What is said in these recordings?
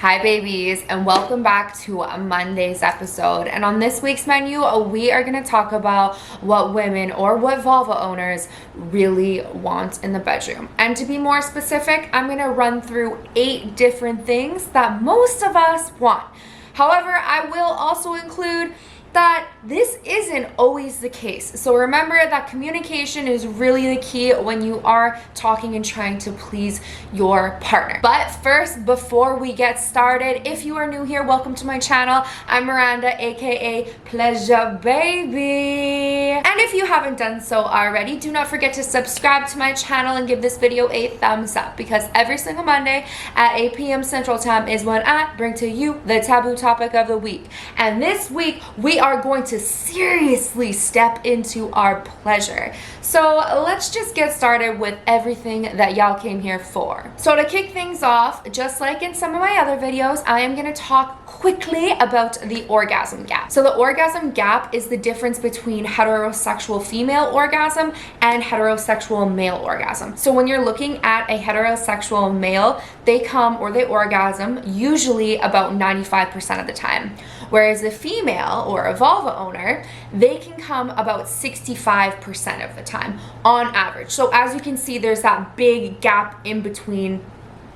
Hi babies, and welcome back to Monday's episode. And on this week's menu, we are going to talk about what women or what vulva owners really want in the bedroom. And to be more specific, I'm going to run through 8 different things that most of us want. However, I will also include that this isn't always the case. So remember that communication is really the key when you are talking and trying to please your partner. But first, before we get started, if you are new here, welcome to my channel. I'm Miranda, aka Pleasurebhabiee. And if you haven't done so already, do not forget to subscribe to my channel and give this video a thumbs up, because every single Monday at 8 p.m. Central Time is when I bring to you the taboo topic of the week. And this week, we are going to seriously step into our pleasure. So let's just get started with everything that y'all came here for. So to kick things off, just like in some of my other videos, I am going to talk quickly about the orgasm gap. So the orgasm gap is the difference between heterosexual female orgasm and heterosexual male orgasm. So when you're looking at a heterosexual male, they orgasm usually about 95% of the time. Whereas the female or a vulva owner, they can come about 65% of the time on average. So as you can see, there's that big gap in between,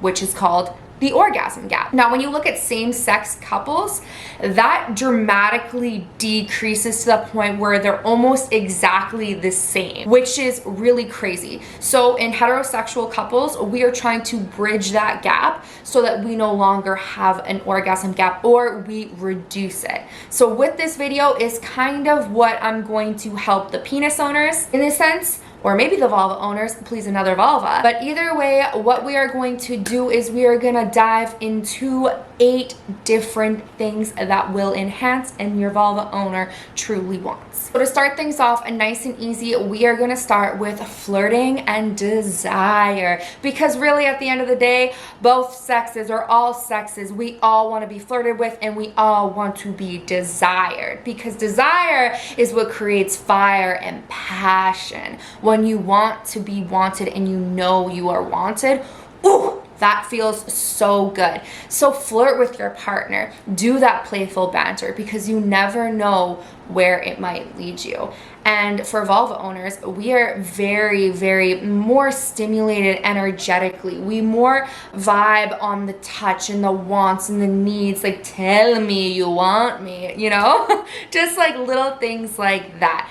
which is called the orgasm gap. Now, when you look at same-sex couples, that dramatically decreases to the point where they're almost exactly the same, which is really crazy. So in heterosexual couples, we are trying to bridge that gap so that we no longer have an orgasm gap, or we reduce it. So with this video is kind of what I'm going to help the penis owners in a sense, or maybe the vulva owners, please another vulva. But either way, what we are going to do is we are gonna dive into 8 different things that will enhance and your vulva owner truly wants. So to start things off and nice and easy, we are gonna start with flirting and desire. Because really at the end of the day, both sexes or all sexes, we all wanna be flirted with and we all want to be desired. Because desire is what creates fire and passion. When you want to be wanted and you know you are wanted, ooh, that feels so good. So flirt with your partner. Do that playful banter, because you never know where it might lead you. And for vulva owners, we are very, very more stimulated energetically. We more vibe on the touch and the wants and the needs, like tell me you want me, you know? Just like little things like that.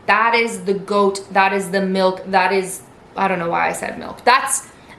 That is the goat, that is the milk, that is, I don't know why I said milk.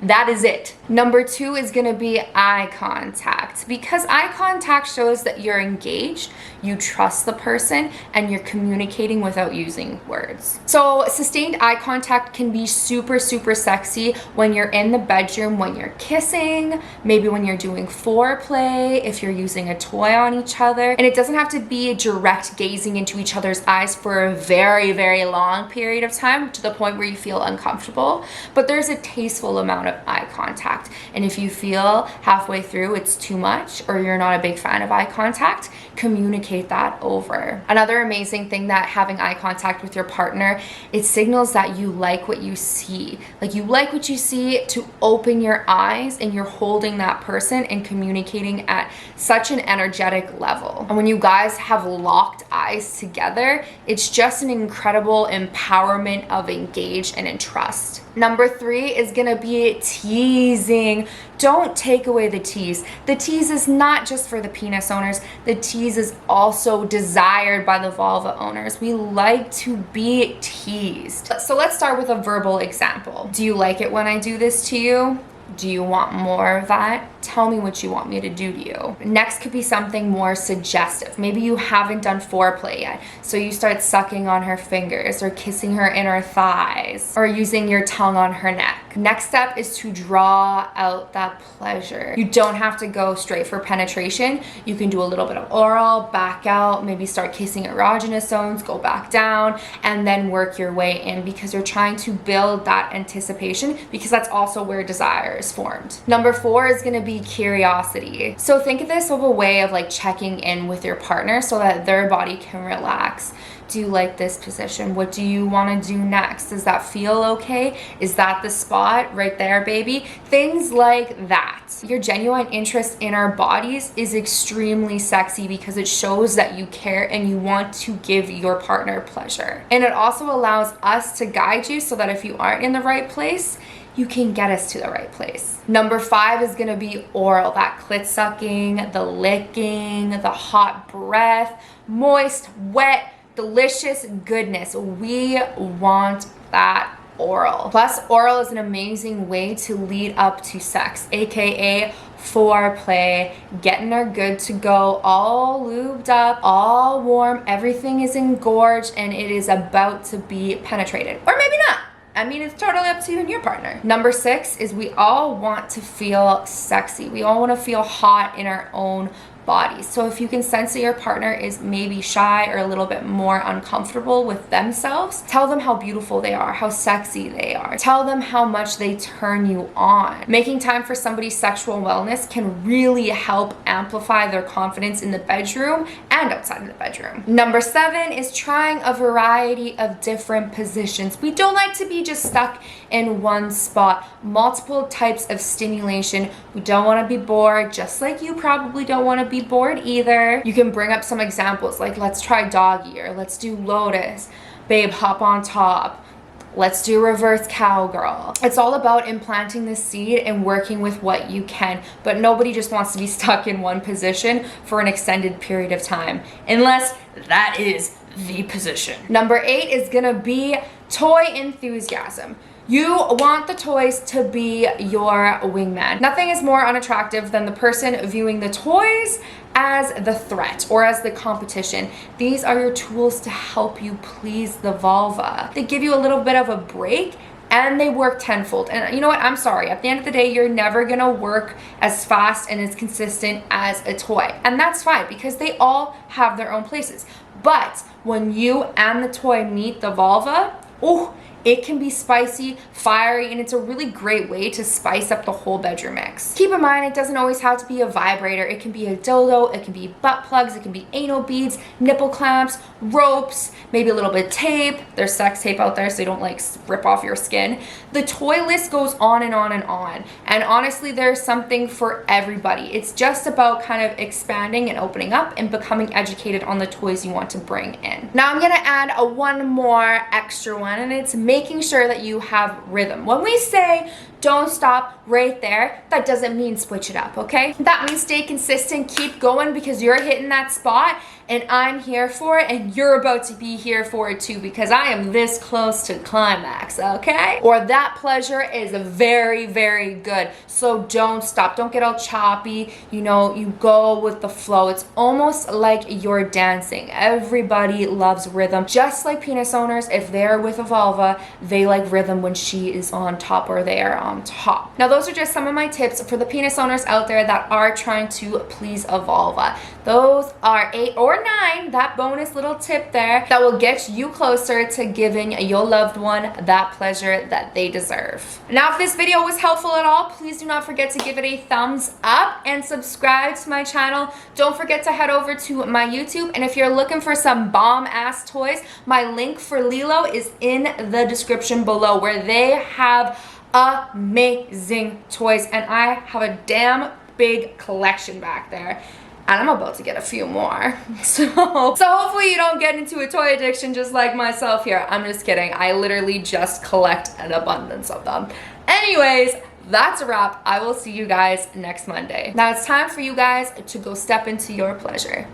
That is it. Number 2 is gonna be eye contact, because eye contact shows that you're engaged, you trust the person, and you're communicating without using words. So sustained eye contact can be super, super sexy when you're in the bedroom, when you're kissing, maybe when you're doing foreplay, if you're using a toy on each other. And it doesn't have to be direct gazing into each other's eyes for a very, very long period of time to the point where you feel uncomfortable, but there's a tasteful amount of eye contact. And if you feel halfway through it's too much, or you're not a big fan of eye contact, communicate that over. Another amazing thing that having eye contact with your partner, it signals that you like what you see. Like you like what you see to open your eyes, and you're holding that person and communicating at such an energetic level. And when you guys have locked eyes together, it's just an incredible empowerment of engage and in trust. Number 3 is gonna be teasing. Don't take away the tease. The tease is not just for the penis owners. The tease is also desired by the vulva owners. We like to be teased. So let's start with a verbal example. Do you like it when I do this to you? Do you want more of that? Tell me what you want me to do to you. Next could be something more suggestive. Maybe you haven't done foreplay yet, so you start sucking on her fingers or kissing her inner thighs or using your tongue on her neck. Next step is to draw out that pleasure. You don't have to go straight for penetration. You can do a little bit of oral, back out, maybe start kissing erogenous zones, go back down, and then work your way in, because you're trying to build that anticipation, because that's also where desire is formed. Number 4 is gonna be curiosity. So think of this as a way of like checking in with your partner so that their body can relax. Do you like this position? What do you want to do next? Does that feel okay? Is that the spot right there, baby? Things like that. Your genuine interest in our bodies is extremely sexy because it shows that you care and you want to give your partner pleasure. And it also allows us to guide you so that if you aren't in the right place, you can get us to the right place. Number 5 is gonna be oral, that clit sucking, the licking, the hot breath, moist, wet, delicious goodness. We want that oral. Plus, oral is an amazing way to lead up to sex, aka foreplay, getting her good to go, all lubed up, all warm, everything is engorged, and it is about to be penetrated. Or maybe not. I mean, it's totally up to you and your partner. Number 6 is we all want to feel sexy. We all want to feel hot in our own bodies. So if you can sense that your partner is maybe shy or a little bit more uncomfortable with themselves, tell them how beautiful they are, how sexy they are. Tell them how much they turn you on. Making time for somebody's sexual wellness can really help amplify their confidence in the bedroom and outside of the bedroom. Number 7 is trying a variety of different positions. We don't like to be just stuck in one spot. Multiple types of stimulation. We don't want to be bored, just like you probably don't want to be bored either. You can bring up some examples like, let's try doggy, or let's do lotus. Babe, hop on top. Let's do reverse cowgirl. It's all about implanting the seed and working with what you can, but nobody just wants to be stuck in one position for an extended period of time, unless that is the position. Number 8 is gonna be toy enthusiasm. You want the toys to be your wingman. Nothing is more unattractive than the person viewing the toys as the threat or as the competition. These are your tools to help you please the vulva. They give you a little bit of a break and they work tenfold. And you know what? I'm sorry. At the end of the day, you're never gonna work as fast and as consistent as a toy. And that's fine because they all have their own places. But when you and the toy meet the vulva, oh, it can be spicy, fiery, and it's a really great way to spice up the whole bedroom mix. Keep in mind, it doesn't always have to be a vibrator. It can be a dildo, it can be butt plugs, it can be anal beads, nipple clamps, ropes, maybe a little bit of tape. There's sex tape out there so you don't like rip off your skin. The toy list goes on and on and on. And honestly, there's something for everybody. It's just about kind of expanding and opening up and becoming educated on the toys you want to bring in. Now I'm gonna add one more extra one, and it's making sure that you have rhythm. When we say don't stop right there, that doesn't mean switch it up, okay? That means stay consistent, keep going, because you're hitting that spot and I'm here for it and you're about to be here for it too, because I am this close to climax, okay? Or that pleasure is very, very good. So don't stop, don't get all choppy, you know, you go with the flow. It's almost like you're dancing. Everybody loves rhythm. Just like penis owners, if they're with a vulva, they like rhythm when she is on top or they are on top. Now those are just some of my tips for the penis owners out there that are trying to please a vulva. Those are 8 or 9, that bonus little tip there that will get you closer to giving your loved one that pleasure that they deserve. Now if this video was helpful at all, please do not forget to give it a thumbs up and subscribe to my channel. Don't forget to head over to my YouTube, and if you're looking for some bomb ass toys, my link for Lilo is in the description below, where they have amazing toys, and I have a damn big collection back there. And I'm about to get a few more. So hopefully you don't get into a toy addiction just like myself here. I'm just kidding. I literally just collect an abundance of them. Anyways, that's a wrap. I will see you guys next Monday. Now it's time for you guys to go step into your pleasure.